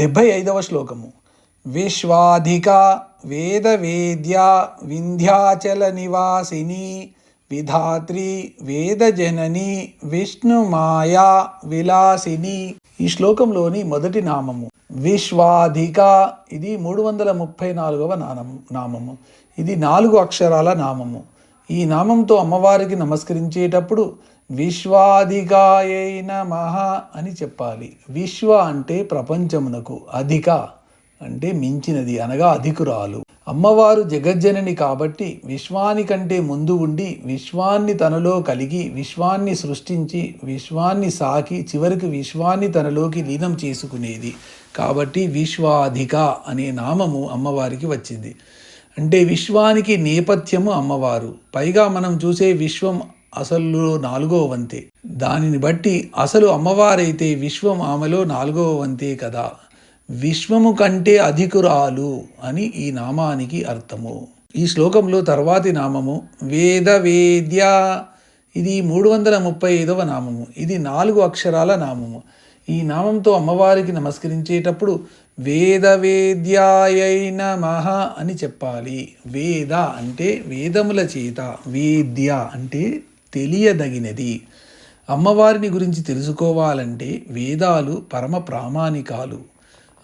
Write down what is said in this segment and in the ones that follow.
75వ శ్లోకము. విశ్వాధికా వేదవేద్యా వింధ్యాచల నివాసిని విధాత్రి వేదజనని విష్ణుమాయా విలాసిని. ఈ శ్లోకంలోని మొదటి నామము విశ్వాధిక. ఇది 334వ నామము. ఇది 4 అక్షరాల నామము. ఈ నామంతో అమ్మవారికి నమస్కరించేటప్పుడు విశ్వాధికాయై నమః అని చెప్పాలి. విశ్వ అంటే ప్రపంచమునకు, అధిక అంటే మించినది అనగా అధికురాలు. అమ్మవారు జగజ్జనని కాబట్టి విశ్వానికంటే ముందు ఉండి విశ్వాన్ని తనలో కలిగి విశ్వాన్ని సృష్టించి విశ్వాన్ని సాకి చివరికి విశ్వాన్ని తనలోకి లీనం చేసుకునేది. కాబట్టి విశ్వాధిక అనే నామము అమ్మవారికి వచ్చింది. అంటే విశ్వానికి నేపథ్యము అమ్మవారు. పైగా మనం చూసే విశ్వం అసలు 4వ వంతే. దానిని బట్టి అసలు అమ్మవారైతే విశ్వం ఆమెలో 4వ వంతే కదా. విశ్వము కంటే అధికురాలు అని ఈ నామానికి అర్థము. ఈ శ్లోకంలో తర్వాతి నామము వేదవేద్య. ఇది 335వ నామము. ఇది 4 అక్షరాల నామము. ఈ నామంతో అమ్మవారికి నమస్కరించేటప్పుడు వేదవేద్యాయై నమః అని చెప్పాలి. వేద అంటే వేదముల చేత, వేద్య అంటే తెలియదగినది. అమ్మవారిని గురించి తెలుసుకోవాలంటే వేదాలు పరమ ప్రామాణికాలు.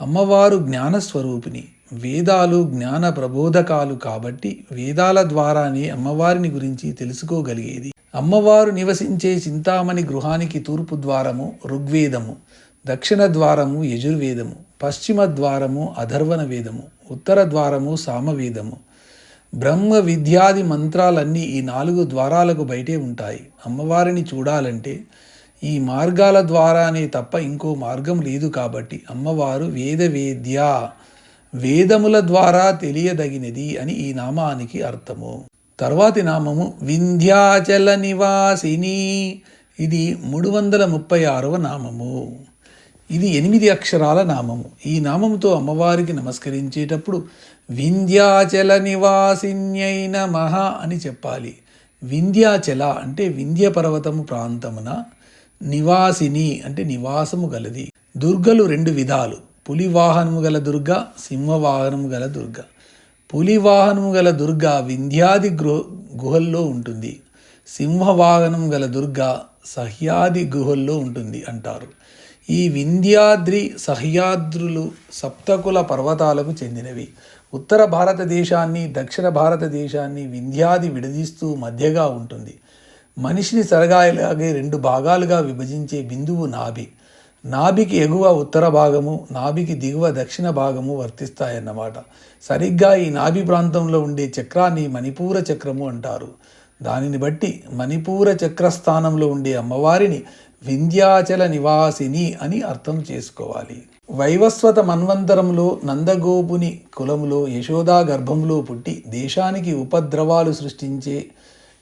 అమ్మవారు జ్ఞానస్వరూపిణి. వేదాలు జ్ఞాన ప్రబోధకాలు కాబట్టి వేదాల ద్వారానే అమ్మవారిని గురించి తెలుసుకోగలిగేది. అమ్మవారు నివసించే చింతామణి గృహానికి తూర్పు ద్వారము ఋగ్వేదము, దక్షిణ ద్వారము యజుర్వేదము, పశ్చిమ ద్వారము అథర్వణ వేదము, ఉత్తర ద్వారము సామవేదము. బ్రహ్మ విద్యాది మంత్రాలన్నీ ఈ 4 ద్వారాలకు బయటే ఉంటాయి. అమ్మవారిని చూడాలంటే ఈ మార్గాల ద్వారానే తప్ప ఇంకో మార్గం లేదు. కాబట్టి అమ్మవారు వేదవేద్య, వేదముల ద్వారా తెలియదగినది అని ఈ నామానికి అర్థము. తర్వాతి నామము వింధ్యాచల నివాసిని. ఇది 336వ నామము. ఇది 8 అక్షరాల నామము. ఈ నామముతో అమ్మవారికి నమస్కరించేటప్పుడు వింధ్యాచల నివాసిన్యై నమః అని చెప్పాలి. వింధ్యాచల అంటే వింధ్య పర్వతము ప్రాంతమున, నివాసిని అంటే నివాసము గలది. దుర్గలు 2 విధాలు. పులి వాహనము గల దుర్గ, సింహవాహనము గల దుర్గ. పులి వాహనము గల దుర్గ వింధ్యాది గుహల్లో ఉంటుంది. సింహవాహనం గల దుర్గ సహ్యాది గుహల్లో ఉంటుంది అంటారు. ఈ వింధ్యాద్రి సహ్యాద్రులు సప్తకుల పర్వతాలకు చెందినవి. ఉత్తర భారతదేశాన్ని దక్షిణ భారతదేశాన్ని వింధ్యాది విడదీస్తూ మధ్యగా ఉంటుంది. మనిషిని సరగాయలాగే 2 భాగాలుగా విభజించే బిందువు నాభి. నాభికి ఎగువ ఉత్తర భాగము, నాభికి దిగువ దక్షిణ భాగము వర్తిస్తాయన్నమాట. సరిగ్గా ఈ నాభి ప్రాంతంలో ఉండే చక్రాన్ని మణిపూర చక్రము అంటారు. దానిని బట్టి మణిపూర చక్రస్థానంలో ఉండే అమ్మవారిని వింధ్యాచల నివాసిని అని అర్థం చేసుకోవాలి. వైవస్వత మన్వంతరంలో నందగోపుని కులములో యశోదా గర్భంలో పుట్టి దేశానికి ఉపద్రవాలు సృష్టించే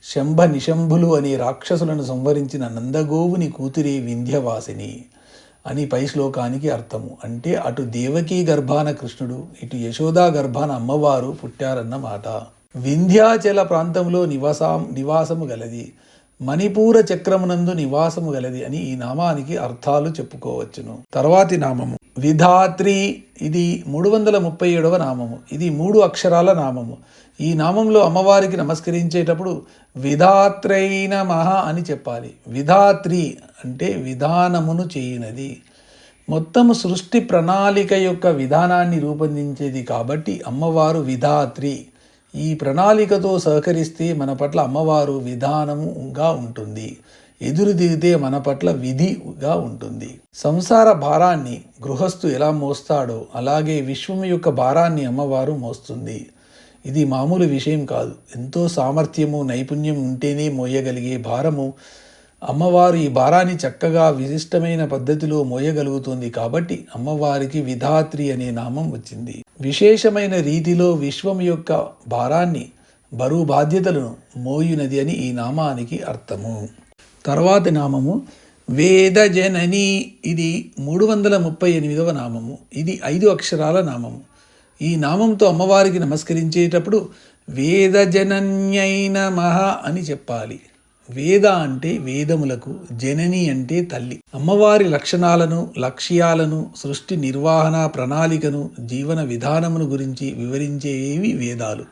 శంభ నిశంభులు అనే రాక్షసులను సంవరించిన నందగోవుని కూతురే వింధ్యవాసిని అని పై శ్లోకానికి అర్థము. అంటే అటు దేవకీ గర్భాన కృష్ణుడు, ఇటు యశోదా గర్భాన అమ్మవారు పుట్టారన్నమాట. వింధ్యాచల ప్రాంతంలో నివాసము గలది, మణిపూర చక్రమునందు నివాసము గలది అని ఈ నామానికి అర్థాలు చెప్పుకోవచ్చును. తర్వాతి నామము విధాత్రి. ఇది 337వ నామము. ఇది 3 అక్షరాల నామము. ఈ నామంలో అమ్మవారికి నమస్కరించేటప్పుడు విధాత్రై నమః అని చెప్పాలి. విధాత్రి అంటే విధానమును చేయునది. మొత్తము సృష్టి ప్రణాళిక యొక్క విధానాన్ని రూపొందించేది కాబట్టి అమ్మవారు విధాత్రి. ఈ ప్రణాళికతో సహకరిస్తే మన పట్ల అమ్మవారు విధానముగా ఉంటుంది, ఎదురు దిగితే మన పట్ల విధిగా ఉంటుంది. సంసార భారాన్ని గృహస్థు ఎలా మోస్తాడో అలాగే విశ్వం యొక్క భారాన్ని అమ్మవారు మోస్తుంది. ఇది మామూలు విషయం కాదు. ఎంతో సామర్థ్యము నైపుణ్యం ఉంటేనే మోయగలిగే భారము. అమ్మవారు ఈ భారాన్ని చక్కగా విశిష్టమైన పద్ధతిలో మోయగలుగుతుంది కాబట్టి అమ్మవారికి విధాత్రి అనే నామం వచ్చింది. విశేషమైన రీతిలో విశ్వం యొక్క భారాన్ని బరువు బాధ్యతలను మోయునది అని ఈ నామానికి అర్థము. తర్వాతి నామము వేదజనని. ఇది 338వ నామము. ఇది 5 అక్షరాల నామము. ఈ నామంతో అమ్మవారికి నమస్కరించేటప్పుడు వేదజనన్యై నమః అని చెప్పాలి. వేద అంటే వేదములకు, జనని అంటే తల్లి. అమ్మవారి లక్షణాలను, లక్ష్యాలను, సృష్టి నిర్వహణ ప్రణాళికను, జీవన విధానమును గురించి వివరించేవి వేదాలు.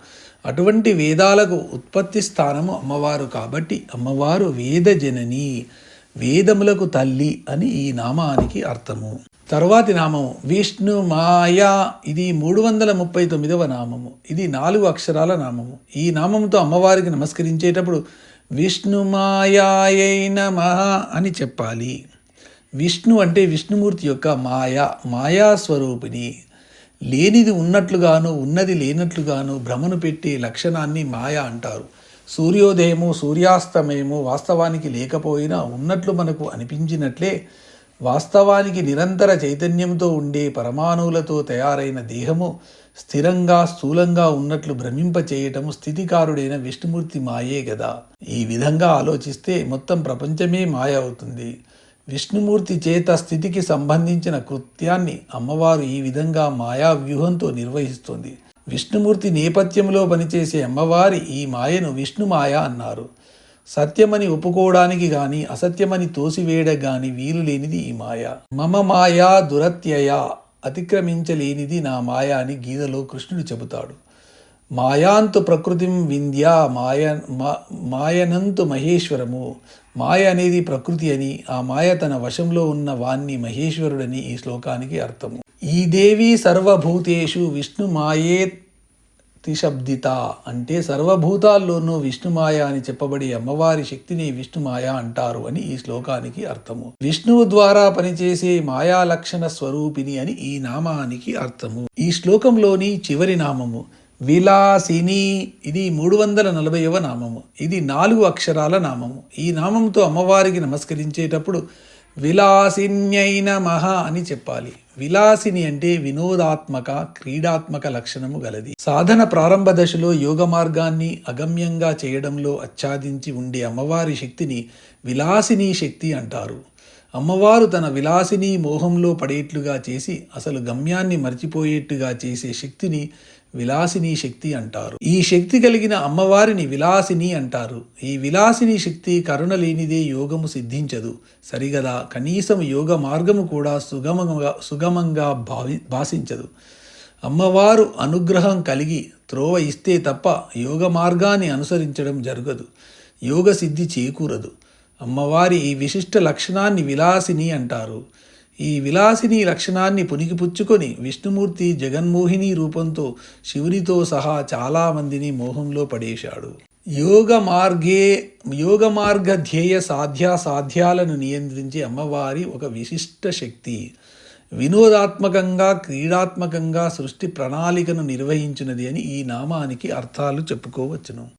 అటువంటి వేదాలకు ఉత్పత్తి స్థానము అమ్మవారు కాబట్టి అమ్మవారు వేద జనని, వేదములకు తల్లి అని ఈ నామానికి అర్థము. తరువాతి నామము విష్ణు మాయా. ఇది 339వ నామము. ఇది 4 అక్షరాల నామము. ఈ నామంతో అమ్మవారికి నమస్కరించేటప్పుడు విష్ణు మాయాయై నమః అని చెప్పాలి. విష్ణు అంటే విష్ణుమూర్తి యొక్క మాయా స్వరూపిణి. లేనిది ఉన్నట్లుగాను, ఉన్నది లేనట్లుగాను భ్రమను పెట్టే లక్షణాన్ని మాయ అంటారు. సూర్యోదయము, సూర్యాస్తమయము వాస్తవానికి లేకపోయినా ఉన్నట్లు మనకు అనిపించినట్లే వాస్తవానికి నిరంతర చైతన్యంతో ఉండే పరమాణువులతో తయారైన దేహము స్థిరంగా స్థూలంగా ఉన్నట్లు భ్రమింపచేయటము స్థితికారుడైన విష్ణుమూర్తి మాయే గదా. ఈ విధంగా ఆలోచిస్తే మొత్తం ప్రపంచమే మాయ అవుతుంది. విష్ణుమూర్తి చేత స్థితికి సంబంధించిన కృత్యాన్ని అమ్మవారు ఈ విధంగా మాయా వ్యూహంతో నిర్వహిస్తుంది. విష్ణుమూర్తి నేపథ్యంలో పనిచేసే అమ్మవారి ఈ మాయను విష్ణుమాయ అన్నారు. సత్యమని ఒప్పుకోవడానికి గాని అసత్యమని తోసివేయడానికి గాని వీలు లేనిది ఈ మాయ. మమ మాయా దురత్యయ, అతిక్రమించలేనిది నా మాయ అని గీతలో కృష్ణుడు చెబుతాడు. మాయాంతు ప్రకృతిం వింధ్య మాయనంతు మహేశ్వరము. మాయ అనేది ప్రకృతి అని, ఆ మాయ తన వశంలో ఉన్న వాణ్ణి మహేశ్వరుడని ఈ శ్లోకానికి అర్థము. ఈ దేవి సర్వభూతేషు విష్ణు మాయే తిశబ్దిత అంటే సర్వభూతాల్లోనూ విష్ణుమాయ అని చెప్పబడి అమ్మవారి శక్తిని విష్ణుమాయ అంటారు అని ఈ శ్లోకానికి అర్థము. విష్ణువు ద్వారా పనిచేసే మాయా లక్షణ స్వరూపిణి అని ఈ నామానికి అర్థము. ఈ శ్లోకంలోని చివరి నామము విలాసిని. ఇది 340వ నామము. ఇది 4 అక్షరాల నామము. ఈ నామంతో అమ్మవారికి నమస్కరించేటప్పుడు విలాసిన్యై నమః అని చెప్పాలి. విలాసిని అంటే వినోదాత్మక, క్రీడాత్మక లక్షణము గలది. సాధన ప్రారంభ దశలో యోగ మార్గాన్ని అగమ్యంగా చేయడంలో ఆచ్ఛాదించి ఉండే అమ్మవారి శక్తిని విలాసిని శక్తి అంటారు. అమ్మవారు తన విలాసిని మోహంలో పడేట్లుగా చేసి అసలు గమ్యాన్ని మర్చిపోయేట్టుగా చేసే శక్తిని విలాసిని శక్తి అంటారు. ఈ శక్తి కలిగిన అమ్మవారిని విలాసిని అంటారు. ఈ విలాసిని శక్తి కరుణ లేనిదే యోగము సిద్ధించదు సరిగదా. కనీసం యోగ మార్గము కూడా సుగమంగా భాషించదు. అమ్మవారు అనుగ్రహం కలిగి త్రోవ ఇస్తే తప్ప యోగ మార్గాన్ని అనుసరించడం జరగదు, యోగ సిద్ధి చేకూరదు. అమ్మవారి ఈ విశిష్ట లక్షణాన్ని విలాసిని అంటారు. ఈ విలాసిని లక్షణాన్ని పుణికిపుచ్చుకొని విష్ణుమూర్తి జగన్మోహిని రూపంతో శివునితో సహా చాలామందిని మోహంలో పడేశాడు. యోగ మార్గ ధ్యేయ సాధ్యాలను నియంత్రించే అమ్మవారి ఒక విశిష్ట శక్తి. వినోదాత్మకంగా, క్రీడాత్మకంగా సృష్టి ప్రణాళికను నిర్వహించినది అని ఈ నామానికి అర్థాలు చెప్పుకోవచ్చును.